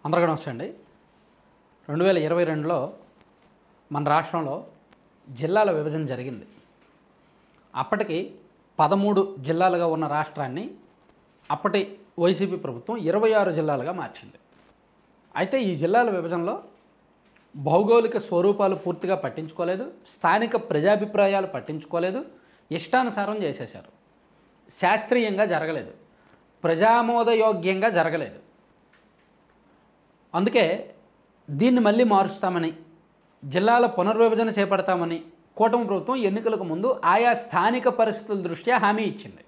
అందరికీ నమస్తే అండి. 2022లో మన రాష్ట్రంలో జిల్లాల విభజన జరిగింది. అప్పటికి 13 జిల్లాలుగా ఉన్న రాష్ట్రాన్ని అప్పటి వైసీపీ ప్రభుత్వం 26 జిల్లాలుగా మార్చింది. అయితే ఈ జిల్లాల విభజనలో భౌగోళిక స్వరూపాలు పూర్తిగా పట్టించుకోలేదు, స్థానిక ప్రజాభిప్రాయాలు పట్టించుకోలేదు, ఇష్టానుసారం చేసేశారు. శాస్త్రీయంగా జరగలేదు, ప్రజామోదయోగ్యంగా జరగలేదు. అందుకే దీన్ని మళ్ళీ మారుస్తామని, జిల్లాల పునర్విభజన చేపడతామని కూటమి ప్రభుత్వం ఎన్నికలకు ముందు ఆయా స్థానిక పరిస్థితుల దృష్ట్యా హామీ ఇచ్చింది.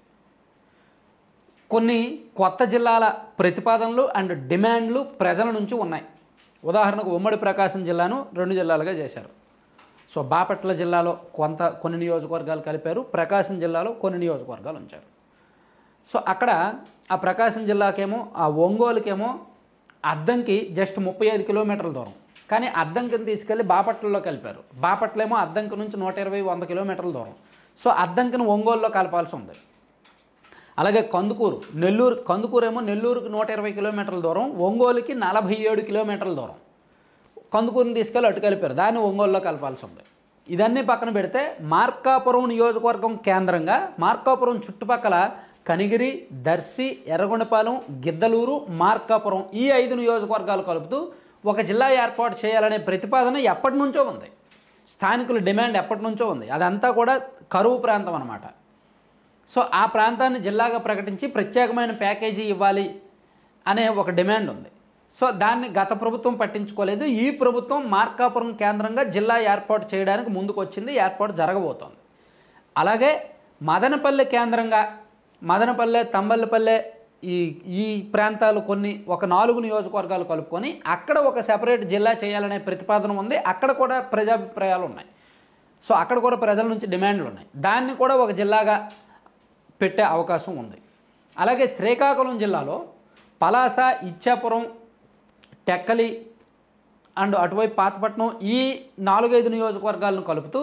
కొన్ని కొత్త జిల్లాల ప్రతిపాదనలు అండ్ డిమాండ్లు ప్రజల నుంచి ఉన్నాయి. ఉదాహరణకు ఉమ్మడి ప్రకాశం జిల్లాను 2 జిల్లాలుగా చేశారు. సో బాపట్ల జిల్లాలో కొన్ని నియోజకవర్గాలు కలిపారు, ప్రకాశం జిల్లాలో కొన్ని నియోజకవర్గాలు ఉంచారు. సో అక్కడ ఆ ప్రకాశం జిల్లాకేమో ఆ ఒంగోలుకేమో అద్దంకి జస్ట్ 35 కిలోమీటర్ల దూరం, కానీ అద్దంకిని తీసుకెళ్ళి బాపట్లలో కలిపారు. బాపట్లేమో అద్దంకి నుంచి 120-100 కిలోమీటర్ల దూరం. సో అద్దంకిని ఒంగోలులో కలపాల్సి ఉంది. అలాగే కందుకూరు ఏమో నెల్లూరుకి 120 కిలోమీటర్ల దూరం, ఒంగోలుకి 47 కిలోమీటర్ల దూరం. కందుకూరుని తీసుకెళ్ళి అటు కలిపారు, దాన్ని ఒంగోలులో కలపాల్సి ఉంది. ఇదన్నీ పక్కన పెడితే మార్కాపురం నియోజకవర్గం కేంద్రంగా మార్కాపురం చుట్టుపక్కల కనిగిరి, దర్శి, ఎర్రగొండపాలెం, గిద్దలూరు, మార్కాపురం ఈ 5 నియోజకవర్గాలు కలుపుతూ ఒక జిల్లా ఏర్పాటు చేయాలనే ప్రతిపాదన ఎప్పటి నుంచో ఉంది. స్థానికుల డిమాండ్ ఎప్పటి నుంచో ఉంది. అదంతా కూడా కరువు ప్రాంతం అన్నమాట. సో ఆ ప్రాంతాన్ని జిల్లాగా ప్రకటించి ప్రత్యేకమైన ప్యాకేజీ ఇవ్వాలి అనే ఒక డిమాండ్ ఉంది. సో దాన్ని గత ప్రభుత్వం పట్టించుకోలేదు. ఈ ప్రభుత్వం మార్కాపురం కేంద్రంగా జిల్లా ఏర్పాటు చేయడానికి ముందుకు వచ్చింది, ఏర్పాటు జరగబోతోంది. అలాగే మదనపల్లె కేంద్రంగా మదనపల్లె, తంబలపల్లె ఈ ప్రాంతాలు ఒక 4 నియోజకవర్గాలు కలుపుకొని అక్కడ ఒక సెపరేట్ జిల్లా చేయాలనే ప్రతిపాదన ఉంది. అక్కడ కూడా ప్రజాభిప్రాయాలు ఉన్నాయి. సో అక్కడ కూడా ప్రజల నుంచి డిమాండ్లు ఉన్నాయి. దాన్ని కూడా ఒక జిల్లాగా పెట్టే అవకాశం ఉంది. అలాగే శ్రీకాకుళం జిల్లాలో పలాస, ఇచ్చాపురం, టెక్కలి అండ్ అటువైపు పాతపట్నం ఈ 4-5 నియోజకవర్గాలను కలుపుతూ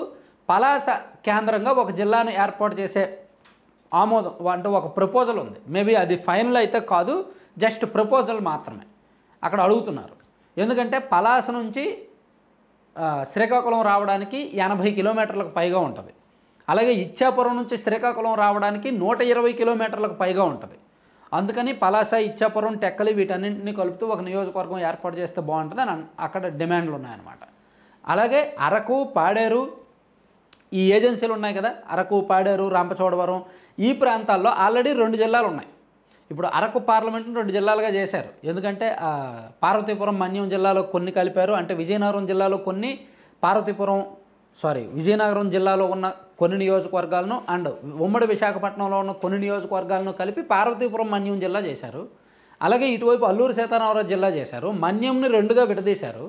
పలాస కేంద్రంగా ఒక జిల్లాను ఏర్పాటు చేసే ఆమోదం అంటే ఒక ప్రపోజల్ ఉంది. మేబీ అది ఫైనల్ అయితే కాదు, జస్ట్ ప్రపోజల్ మాత్రమే అక్కడ అడుగుతున్నారు. ఎందుకంటే పలాస నుంచి శ్రీకాకుళం రావడానికి 80 కిలోమీటర్లకు పైగా ఉంటుంది. అలాగే ఇచ్చాపురం నుంచి శ్రీకాకుళం రావడానికి 120 కిలోమీటర్లకు పైగా ఉంటుంది. అందుకని పలాస, ఇచ్చాపురం, టెక్కలి వీటన్నింటినీ కలుపుతూ ఒక నియోజకవర్గం ఏర్పాటు చేస్తే బాగుంటుంది అని అక్కడ డిమాండ్లు ఉన్నాయన్నమాట. అలాగే అరకు, పాడేరు ఈ ఏజెన్సీలు ఉన్నాయి కదా, అరకు, పాడేరు, రంపచోడవరం ఈ ప్రాంతాల్లో ఆల్రెడీ 2 జిల్లాలు ఉన్నాయి. ఇప్పుడు అరకు పార్లమెంట్ను 2 జిల్లాలుగా చేశారు. ఎందుకంటే పార్వతీపురం, మన్యం జిల్లాలో కొన్ని కలిపారు. అంటే విజయనగరం జిల్లాలో కొన్ని, విజయనగరం జిల్లాలో ఉన్న కొన్ని నియోజకవర్గాలను అండ్ ఉమ్మడి విశాఖపట్నంలో ఉన్న కొన్ని నియోజకవర్గాలను కలిపి పార్వతీపురం, మన్యం జిల్లా చేశారు. అలాగే ఇటువైపు అల్లూరు సీతారామరాజు జిల్లా చేశారు. మన్యంని 2గా విడదీశారు.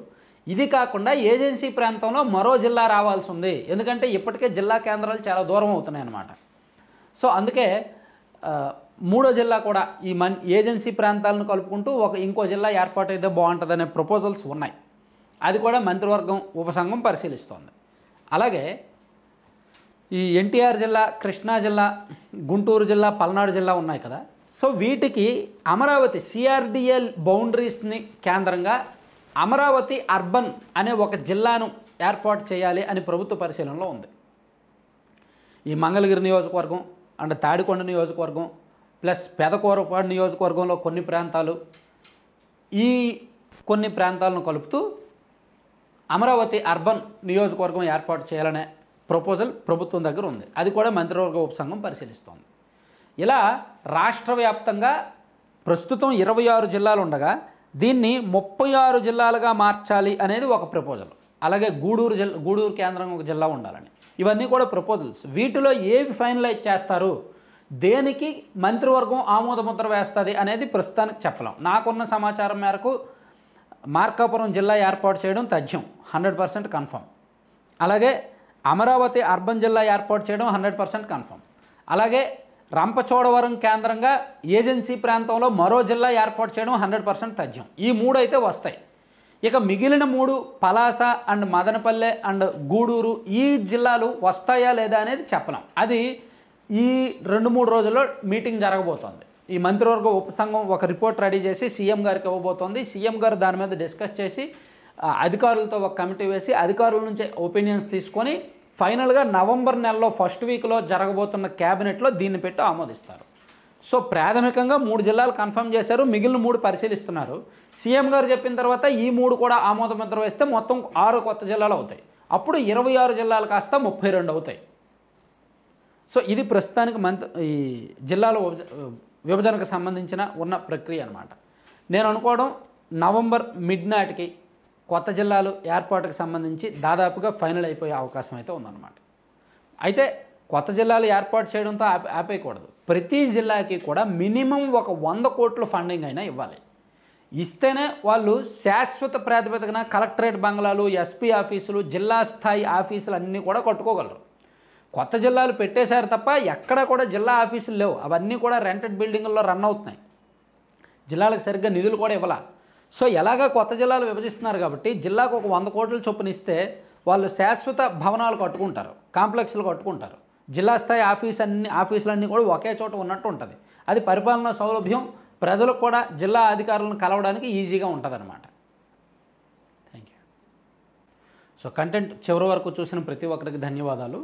ఇది కాకుండా ఏజెన్సీ ప్రాంతంలో మరో జిల్లా రావాల్సి ఉంది. ఎందుకంటే ఇప్పటికే జిల్లా కేంద్రాలు చాలా దూరం అవుతున్నాయి అన్నమాట. సో అందుకే మూడో జిల్లా కూడా ఈ ఏజెన్సీ ప్రాంతాలను కలుపుకుంటూ ఇంకో జిల్లా ఏర్పాటు అయితే బాగుంటుందనే ప్రపోజల్స్ ఉన్నాయి. అది కూడా మంత్రివర్గం ఉపసంఘం పరిశీలిస్తోంది. అలాగే ఈ ఎన్టీఆర్ జిల్లా, కృష్ణా జిల్లా, గుంటూరు జిల్లా, పల్నాడు జిల్లా ఉన్నాయి కదా. సో వీటికి అమరావతి సిఆర్డిఎల్ బౌండరీస్ని కేంద్రంగా అమరావతి అర్బన్ అనే ఒక జిల్లాను ఏర్పాటు చేయాలి అని ప్రభుత్వ పరిశీలనలో ఉంది. ఈ మంగళగిరి నియోజకవర్గం అండ్ తాడికొండ నియోజకవర్గం ప్లస్ పెదకూరపాడు నియోజకవర్గంలో కొన్ని ప్రాంతాలు, ఈ కొన్ని ప్రాంతాలను కలుపుతూ అమరావతి అర్బన్ నియోజకవర్గం ఏర్పాటు చేయాలనే ప్రపోజల్ ప్రభుత్వం దగ్గర ఉంది. అది కూడా మంత్రివర్గ ఉపసంఘం పరిశీలిస్తోంది. ఇలా రాష్ట్ర వ్యాప్తంగా ప్రస్తుతం 26 జిల్లాలు ఉండగా దీన్ని 36 జిల్లాలుగా మార్చాలి అనేది ఒక ప్రపోజల్. అలాగే గూడూరు కేంద్రంగా ఒక జిల్లా ఉండాలని, ఇవన్నీ కూడా ప్రపోజల్స్. వీటిలో ఏవి ఫైనలైజ్ చేస్తారు, దేనికి మంత్రివర్గం ఆమోదముద్ర వేస్తుంది అనేది ప్రస్తుతానికి చెప్పలేం. నాకున్న సమాచారం మేరకు మార్కాపురం జిల్లా ఏర్పాటు చేయడం తథ్యం, 100% కన్ఫర్మ్. అలాగే అమరావతి అర్బన్ జిల్లా ఏర్పాటు చేయడం 100% కన్ఫర్మ్. అలాగే రంపచోడవరం కేంద్రంగా ఏజెన్సీ ప్రాంతంలో మరో జిల్లా ఏర్పాటు చేయడం 100% తథ్యం. ఈ 3 అయితే వస్తాయి. ఇక మిగిలిన 3 పలాస అండ్ మదనపల్లె అండ్ గూడూరు ఈ జిల్లాలు వస్తాయా లేదా అనేది చెప్పలేం. అది ఈ 2-3 రోజుల్లో మీటింగ్ జరగబోతోంది. ఈ మంత్రివర్గ ఉపసంఘం ఒక రిపోర్ట్ రెడీ చేసి సీఎం గారికి ఇవ్వబోతోంది. సీఎం గారు దాని మీద డిస్కస్ చేసి అధికారులతో ఒక కమిటీ వేసి అధికారుల నుంచి ఒపీనియన్స్ తీసుకొని ఫైనల్గా నవంబర్ నెలలో ఫస్ట్ వీక్లో జరగబోతున్న క్యాబినెట్లో దీన్ని పెట్టి ఆమోదిస్తారు. సో ప్రాథమికంగా 3 జిల్లాలు కన్ఫర్మ్ చేశారు, మిగిలిన 3 పరిశీలిస్తున్నారు. సీఎం గారు చెప్పిన తర్వాత ఈ 3 కూడా ఆమోద ముద్ర వేస్తే మొత్తం 6 కొత్త జిల్లాలు అవుతాయి. అప్పుడు 26 జిల్లాలు కాస్త 32 అవుతాయి. సో ఇది ప్రస్తుతానికి ఈ జిల్లాల విభజనకు సంబంధించిన ఉన్న ప్రక్రియ అనమాట. నేను అనుకోవడం నవంబర్ మిడ్ నాటికి కొత్త జిల్లాలు ఏర్పాటుకు సంబంధించి దాదాపుగా ఫైనల్ అయిపోయే అవకాశం అయితే ఉందన్నమాట. అయితే కొత్త జిల్లాలు ఏర్పాటు చేయడంతో ఆపేయకూడదు. ప్రతి జిల్లాకి కూడా మినిమం ఒక 100 కోట్ల ఫండింగ్ అయినా ఇవ్వాలి. ఇస్తేనే వాళ్ళు శాశ్వత ప్రాతిపదికన కలెక్టరేట్ బంగ్లాలు, ఎస్పీ ఆఫీసులు, జిల్లా స్థాయి ఆఫీసులు అన్నీ కూడా కట్టుకోగలరు. కొత్త జిల్లాలు పెట్టేశారు తప్ప ఎక్కడా కూడా జిల్లా ఆఫీసులు లేవు. అవన్నీ కూడా రెంటెడ్ బిల్డింగుల్లో రన్ అవుతున్నాయి. జిల్లాలకు సరిగ్గా నిధులు కూడా ఇవ్వాల. సో ఎలాగా కొత్త జిల్లాలు విభజిస్తున్నారు కాబట్టి జిల్లాకు ఒక 100 కోట్ల చొప్పున ఇస్తే వాళ్ళు శాశ్వత భవనాలు కట్టుకుంటారు, కాంప్లెక్స్లు కట్టుకుంటారు. జిల్లా స్థాయి ఆఫీసులన్నీ కూడా ఒకే చోట ఉన్నట్టు ఉంటుంది. అది పరిపాలనా సౌలభ్యం, ప్రజలకు కూడా జిల్లా అధికారులను కలవడానికి ఈజీగా ఉంటుందన్నమాట. Thank you. సో కంటెంట్ చివరి వరకు చూసిన ప్రతి ఒక్కరికి ధన్యవాదాలు.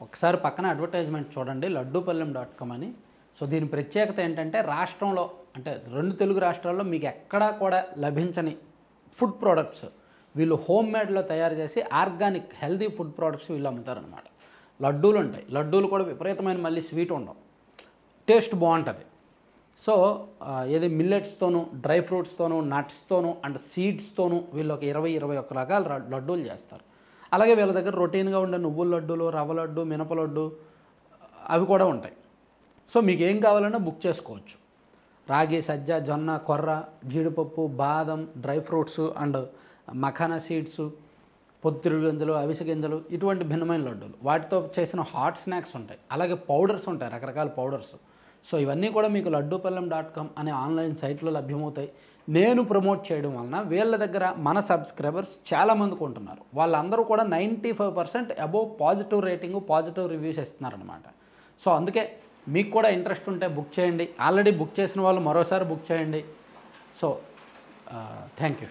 ఒకసారి పక్కన అడ్వర్టైజ్మెంట్ చూడండి, laddupalem.com అని. సో దీని ప్రత్యేకత ఏంటంటే రాష్ట్రంలో అంటే 2 తెలుగు రాష్ట్రాల్లో మీకు ఎక్కడా కూడా లభించని ఫుడ్ ప్రోడక్ట్స్ వీళ్ళు హోమ్ మేడ్లో తయారు చేసి ఆర్గానిక్ హెల్దీ ఫుడ్ ప్రోడక్ట్స్ వీళ్ళు అమ్ముతారనమాట. లడ్డూలు ఉంటాయి, లడ్డూలు కూడా విపరీతమైన మళ్ళీ స్వీట్ ఉండవు, టేస్ట్ బాగుంటుంది. సో ఏది మిల్లెట్స్తోనూ, డ్రై ఫ్రూట్స్తోనూ, నట్స్తోనూ అండ్ సీడ్స్తోనూ వీళ్ళు ఒక 20-21 రకాల లడ్డూలు చేస్తారు. అలాగే వీళ్ళ దగ్గర రొటీన్గా ఉండే నువ్వుల లడ్డూలు, రవ్వ లడ్డు, మినప లడ్డు అవి కూడా ఉంటాయి. సో మీకు ఏం కావాలన్నా బుక్ చేసుకోవచ్చు. రాగి, సజ్జ, జొన్న, కొర్ర, జీడిపప్పు, బాదం, dry fruits and makhana seeds, పొద్దుతిరుగు గింజలు, అవిసె గింజలు, ఇటువంటి భిన్నమైన లడ్డూలు. వాటితో చేసిన హాట్ స్నాక్స్ ఉంటాయి. అలాగే పౌడర్స్ ఉంటాయి, రకరకాల పౌడర్స్. సో ఇవన్నీ కూడా మీకు laddupalem.com అనే ఆన్లైన్ సైట్లో లభ్యమవుతాయి. నేను ప్రమోట్ చేయడం వలన వీళ్ళ దగ్గర మన సబ్స్క్రైబర్స్ చాలామంది కొంటున్నారు. వాళ్ళందరూ కూడా 95% above positive rating, positive reviews ఇస్తున్నారనమాట. సో అందుకే మీకు కూడా ఇంట్రెస్ట్ ఉంటే బుక్ చేయండి. ఆల్రెడీ బుక్ చేసిన వాళ్ళు మరోసారి బుక్ చేయండి. So thank you.